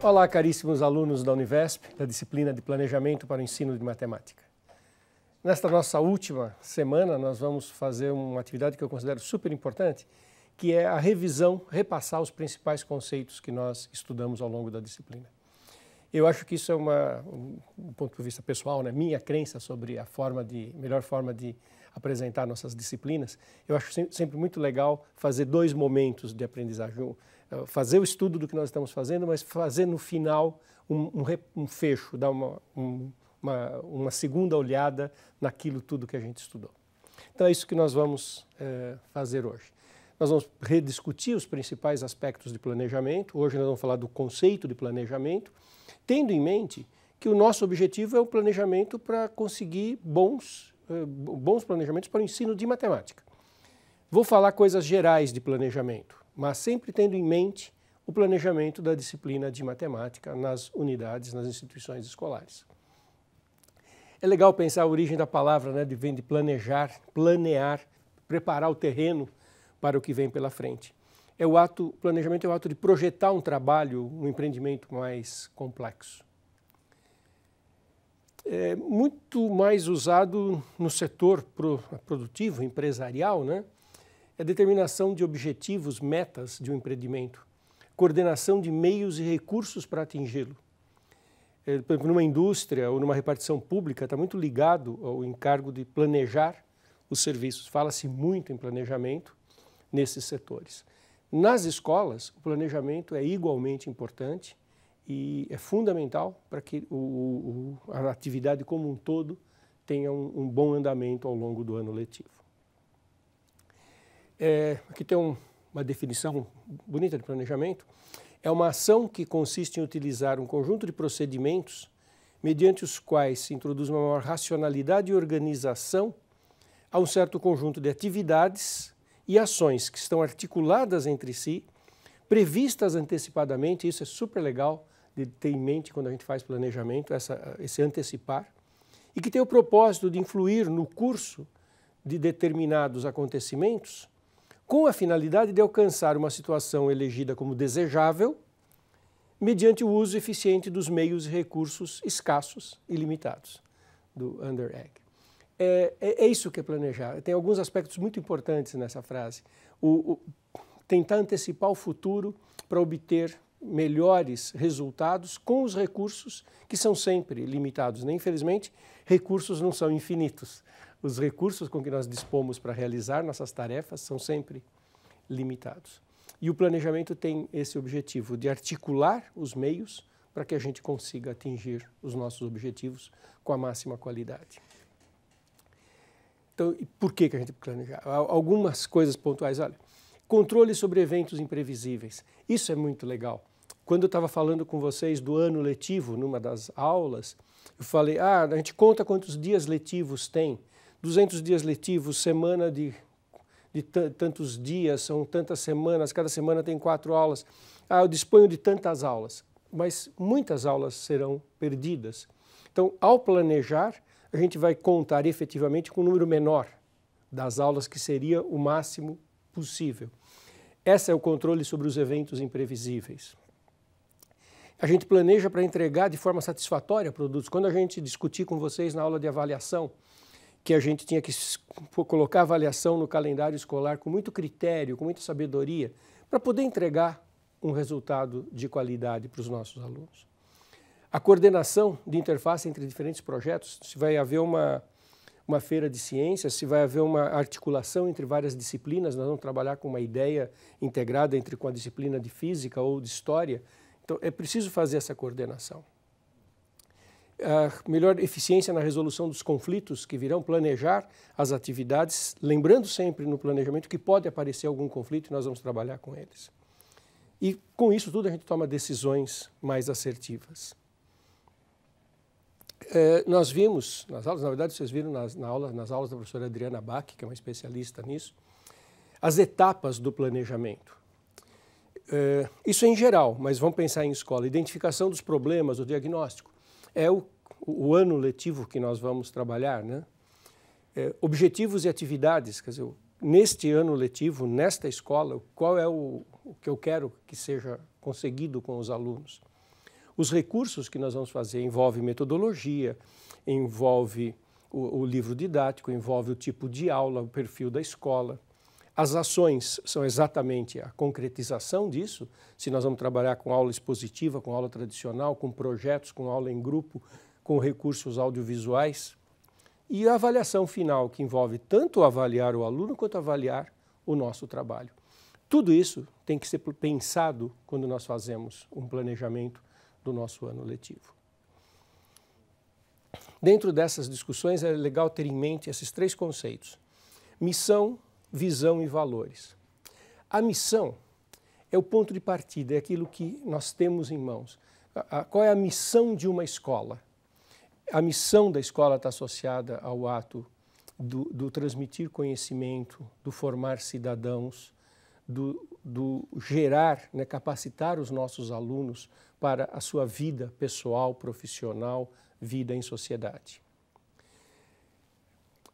Olá, caríssimos alunos da Univesp, da disciplina de Planejamento para o Ensino de Matemática. Nesta nossa última semana, nós vamos fazer uma atividade que eu considero super importante, que é a revisão, repassar os principais conceitos que nós estudamos ao longo da disciplina. Eu acho que isso é um ponto de vista pessoal, né? Minha crença sobre a melhor forma de apresentar nossas disciplinas. Eu acho sempre muito legal fazer dois momentos de aprendizagem. Fazer o estudo do que nós estamos fazendo, mas fazer no final um fecho, dar uma segunda olhada naquilo tudo que a gente estudou. Então é isso que nós vamos fazer hoje. Nós vamos rediscutir os principais aspectos de planejamento. Hoje nós vamos falar do conceito de planejamento, tendo em mente que o nosso objetivo é o planejamento para conseguir bons planejamentos para o ensino de matemática. Vou falar coisas gerais de planejamento, mas sempre tendo em mente o planejamento da disciplina de matemática nas unidades, nas instituições escolares. É legal pensar a origem da palavra, né? Vem de planejar, planear, preparar o terreno para o que vem pela frente. O planejamento é o ato de projetar um trabalho, um empreendimento mais complexo. É muito mais usado no setor produtivo, empresarial, né? É a determinação de objetivos, metas de um empreendimento, coordenação de meios e recursos para atingi-lo. Por exemplo, numa indústria ou numa repartição pública, está muito ligado ao encargo de planejar os serviços. Fala-se muito em planejamento nesses setores. Nas escolas, o planejamento é igualmente importante e é fundamental para que a atividade como um todo tenha um bom andamento ao longo do ano letivo. Aqui tem uma definição bonita de planejamento. É uma ação que consiste em utilizar um conjunto de procedimentos mediante os quais se introduz uma maior racionalidade e organização a um certo conjunto de atividades e ações que estão articuladas entre si, previstas antecipadamente. Isso é super legal de ter em mente quando a gente faz planejamento, esse antecipar, e que tem o propósito de influir no curso de determinados acontecimentos com a finalidade de alcançar uma situação elegida como desejável mediante o uso eficiente dos meios e recursos escassos e limitados, do Underegg. É isso que é planejar. Tem alguns aspectos muito importantes nessa frase. Tentar antecipar o futuro para obter melhores resultados com os recursos que são sempre limitados, né? Infelizmente, recursos não são infinitos. Os recursos com que nós dispomos para realizar nossas tarefas são sempre limitados. E o planejamento tem esse objetivo de articular os meios para que a gente consiga atingir os nossos objetivos com a máxima qualidade. Então, por que a gente planejar? Algumas coisas pontuais. Olha, controle sobre eventos imprevisíveis. Isso é muito legal. Quando eu estava falando com vocês do ano letivo, numa das aulas, eu falei, a gente conta quantos dias letivos tem. 200 dias letivos, semana de tantos dias, são tantas semanas, cada semana tem 4 aulas. Eu disponho de tantas aulas, mas muitas aulas serão perdidas. Então, ao planejar, a gente vai contar efetivamente com um número menor das aulas, que seria o máximo possível. Esse é o controle sobre os eventos imprevisíveis. A gente planeja para entregar de forma satisfatória produtos. Quando a gente discutir com vocês na aula de avaliação, que a gente tinha que colocar a avaliação no calendário escolar com muito critério, com muita sabedoria, para poder entregar um resultado de qualidade para os nossos alunos. A coordenação de interface entre diferentes projetos, se vai haver uma feira de ciências, se vai haver uma articulação entre várias disciplinas, nós vamos trabalhar com uma ideia integrada com a disciplina de física ou de história. Então, é preciso fazer essa coordenação. A melhor eficiência na resolução dos conflitos que virão, planejar as atividades, lembrando sempre no planejamento que pode aparecer algum conflito e nós vamos trabalhar com eles. E com isso tudo a gente toma decisões mais assertivas. Nós vimos nas aulas, na verdade vocês viram nas aulas da professora Adriana Bach, que é uma especialista nisso, as etapas do planejamento. Isso é em geral, mas vamos pensar em escola. Identificação dos problemas, o diagnóstico. É o ano letivo que nós vamos trabalhar, né? Objetivos e atividades, quer dizer, neste ano letivo, nesta escola, qual é o que eu quero que seja conseguido com os alunos. Os recursos que nós vamos fazer envolve metodologia, envolve o livro didático, envolve o tipo de aula, o perfil da escola. As ações são exatamente a concretização disso, se nós vamos trabalhar com aula expositiva, com aula tradicional, com projetos, com aula em grupo, com recursos audiovisuais. E a avaliação final, que envolve tanto avaliar o aluno quanto avaliar o nosso trabalho. Tudo isso tem que ser pensado quando nós fazemos um planejamento do nosso ano letivo. Dentro dessas discussões é legal ter em mente esses 3 conceitos: missão, visão e valores. A missão é o ponto de partida, é aquilo que nós temos em mãos. Qual é a missão de uma escola? A missão da escola está associada ao ato do transmitir conhecimento, do formar cidadãos, do gerar, né, capacitar os nossos alunos para a sua vida pessoal, profissional, vida em sociedade.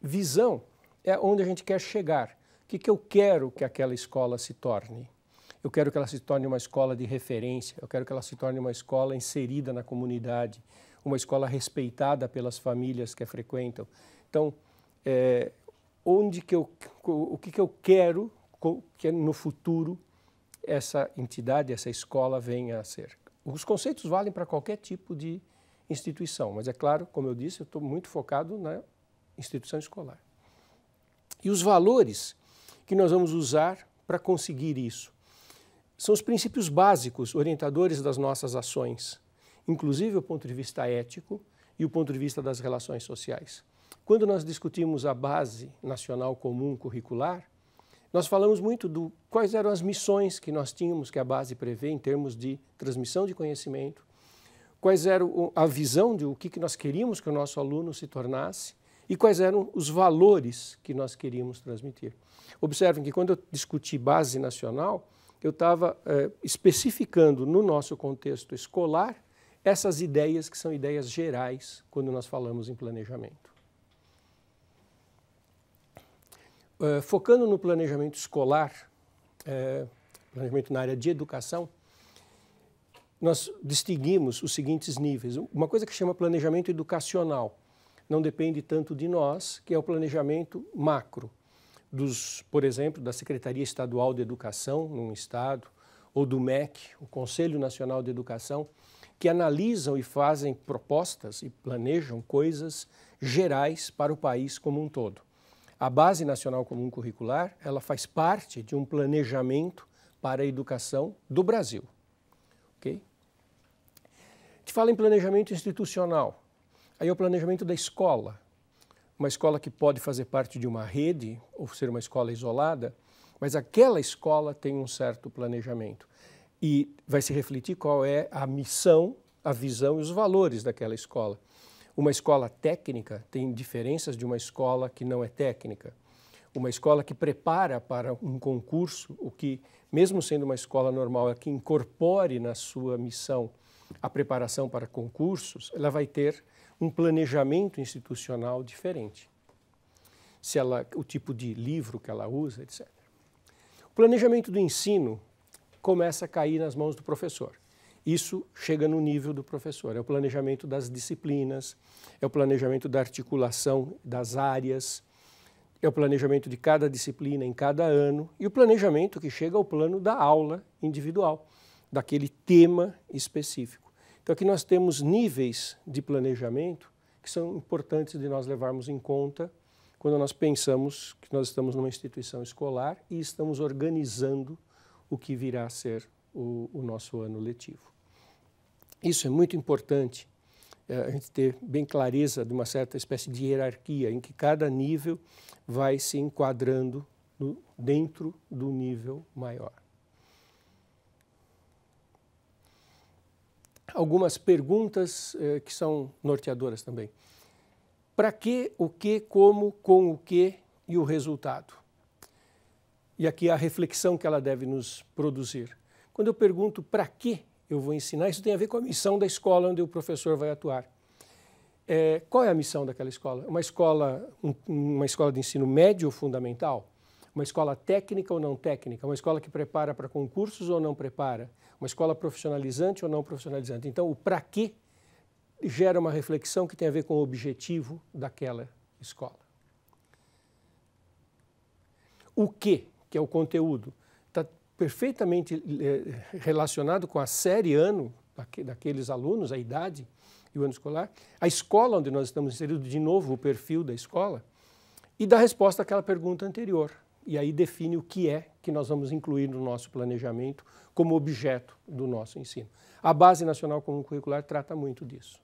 Visão é onde a gente quer chegar. O que eu quero que aquela escola se torne? Eu quero que ela se torne uma escola de referência, eu quero que ela se torne uma escola inserida na comunidade, uma escola respeitada pelas famílias que a frequentam. Então, o que eu quero que no futuro essa entidade, essa escola venha a ser? Os conceitos valem para qualquer tipo de instituição, mas é claro, como eu disse, eu estou muito focado na instituição escolar. E os valores que nós vamos usar para conseguir isso são os princípios básicos, orientadores das nossas ações, inclusive o ponto de vista ético e o ponto de vista das relações sociais. Quando nós discutimos a Base Nacional Comum Curricular, nós falamos muito do quais eram as missões que nós tínhamos, que a base prevê em termos de transmissão de conhecimento, quais eram a visão de o que nós queríamos que o nosso aluno se tornasse e quais eram os valores que nós queríamos transmitir. Observem que quando eu discuti base nacional, eu estava especificando no nosso contexto escolar essas ideias que são ideias gerais quando nós falamos em planejamento. Focando no planejamento escolar, planejamento na área de educação, nós distinguimos os seguintes níveis. Uma coisa que chama planejamento educacional, não depende tanto de nós, que é o planejamento macro, por exemplo, da Secretaria Estadual de Educação num estado, ou do MEC, o Conselho Nacional de Educação, que analisam e fazem propostas e planejam coisas gerais para o país como um todo. A Base Nacional Comum Curricular, ela faz parte de um planejamento para a educação do Brasil. Okay? A gente fala em planejamento institucional. Aí é o planejamento da escola. Uma escola que pode fazer parte de uma rede ou ser uma escola isolada, mas aquela escola tem um certo planejamento. E vai se refletir qual é a missão, a visão e os valores daquela escola. Uma escola técnica tem diferenças de uma escola que não é técnica. Uma escola que prepara para um concurso, o que, mesmo sendo uma escola normal, é que incorpore na sua missão a preparação para concursos, ela vai ter um planejamento institucional diferente. O tipo de livro que ela usa, etc. O planejamento do ensino começa a cair nas mãos do professor. Isso chega no nível do professor. É o planejamento das disciplinas, é o planejamento da articulação das áreas, é o planejamento de cada disciplina em cada ano e o planejamento que chega ao plano da aula individual, daquele tema específico. Então aqui nós temos níveis de planejamento que são importantes de nós levarmos em conta quando nós pensamos que nós estamos numa instituição escolar e estamos organizando o que virá a ser o nosso ano letivo. Isso é muito importante, a gente ter bem clareza de uma certa espécie de hierarquia em que cada nível vai se enquadrando dentro do nível maior. Algumas perguntas que são norteadoras também. Para que, o que, como, com o que e o resultado? E aqui a reflexão que ela deve nos produzir. Quando eu pergunto para que eu vou ensinar, isso tem a ver com a missão da escola onde o professor vai atuar. Qual é a missão daquela escola? Uma escola de ensino médio ou fundamental? Uma escola técnica ou não técnica? Uma escola que prepara para concursos ou não prepara? Uma escola profissionalizante ou não profissionalizante? Então, o para quê gera uma reflexão que tem a ver com o objetivo daquela escola. O que é o conteúdo, está perfeitamente relacionado com a série ano daqueles alunos, a idade e o ano escolar, a escola onde nós estamos inseridos, de novo, o perfil da escola, e dá resposta àquela pergunta anterior. E aí define o que é que nós vamos incluir no nosso planejamento como objeto do nosso ensino. A Base Nacional Comum Curricular trata muito disso.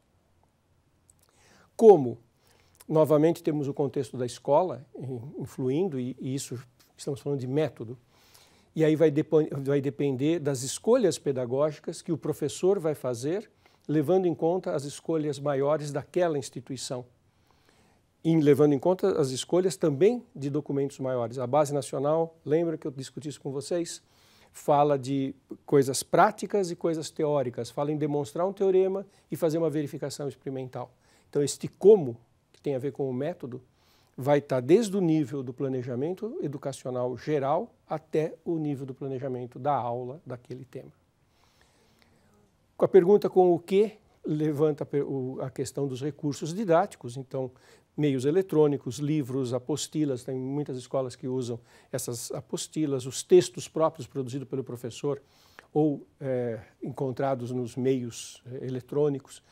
Como, novamente, temos o contexto da escola influindo, e isso estamos falando de método, e aí vai depender das escolhas pedagógicas que o professor vai fazer, levando em conta as escolhas maiores daquela instituição. E levando em conta as escolhas também de documentos maiores. A Base Nacional, lembra que eu discuti isso com vocês? Fala de coisas práticas e coisas teóricas, fala em demonstrar um teorema e fazer uma verificação experimental. Então, este como, que tem a ver com o método, vai estar desde o nível do planejamento educacional geral até o nível do planejamento da aula daquele tema. Com a pergunta com o que, levanta a questão dos recursos didáticos, então, meios eletrônicos, livros, apostilas, tem muitas escolas que usam essas apostilas, os textos próprios produzidos pelo professor ou encontrados nos meios eletrônicos,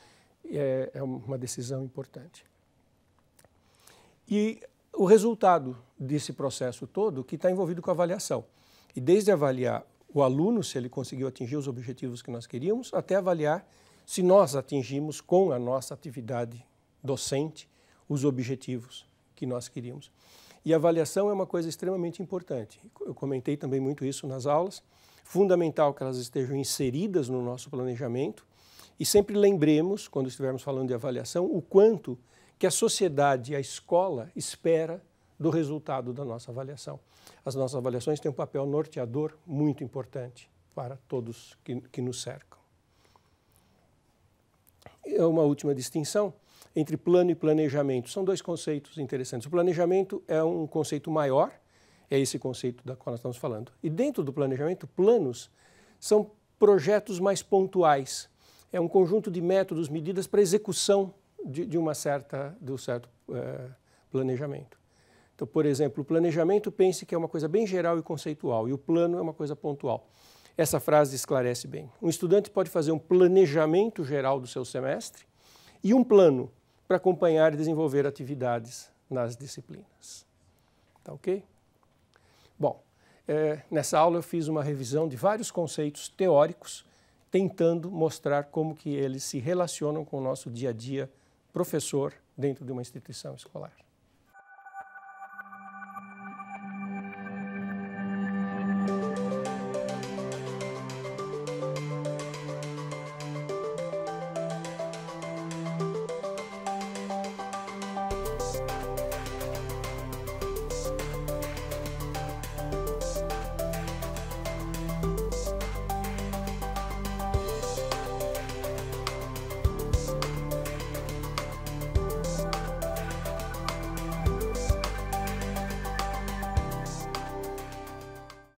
é uma decisão importante. E o resultado desse processo todo que está envolvido com a avaliação. E desde avaliar o aluno, se ele conseguiu atingir os objetivos que nós queríamos, até avaliar se nós atingimos com a nossa atividade docente os objetivos que nós queríamos. E a avaliação é uma coisa extremamente importante. Eu comentei também muito isso nas aulas. Fundamental que elas estejam inseridas no nosso planejamento e sempre lembremos, quando estivermos falando de avaliação, o quanto que a sociedade e a escola espera do resultado da nossa avaliação. As nossas avaliações têm um papel norteador muito importante para todos que nos cercam. É uma última distinção entre plano e planejamento. São dois conceitos interessantes. O planejamento é um conceito maior, é esse conceito da qual nós estamos falando. E dentro do planejamento, planos são projetos mais pontuais. É um conjunto de métodos, medidas para execução de um certo planejamento. Então, por exemplo, o planejamento, pense que é uma coisa bem geral e conceitual, e o plano é uma coisa pontual. Essa frase esclarece bem. Um estudante pode fazer um planejamento geral do seu semestre e um plano para acompanhar e desenvolver atividades nas disciplinas. Tá ok? Bom, nessa aula eu fiz uma revisão de vários conceitos teóricos, tentando mostrar como que eles se relacionam com o nosso dia a dia professor dentro de uma instituição escolar.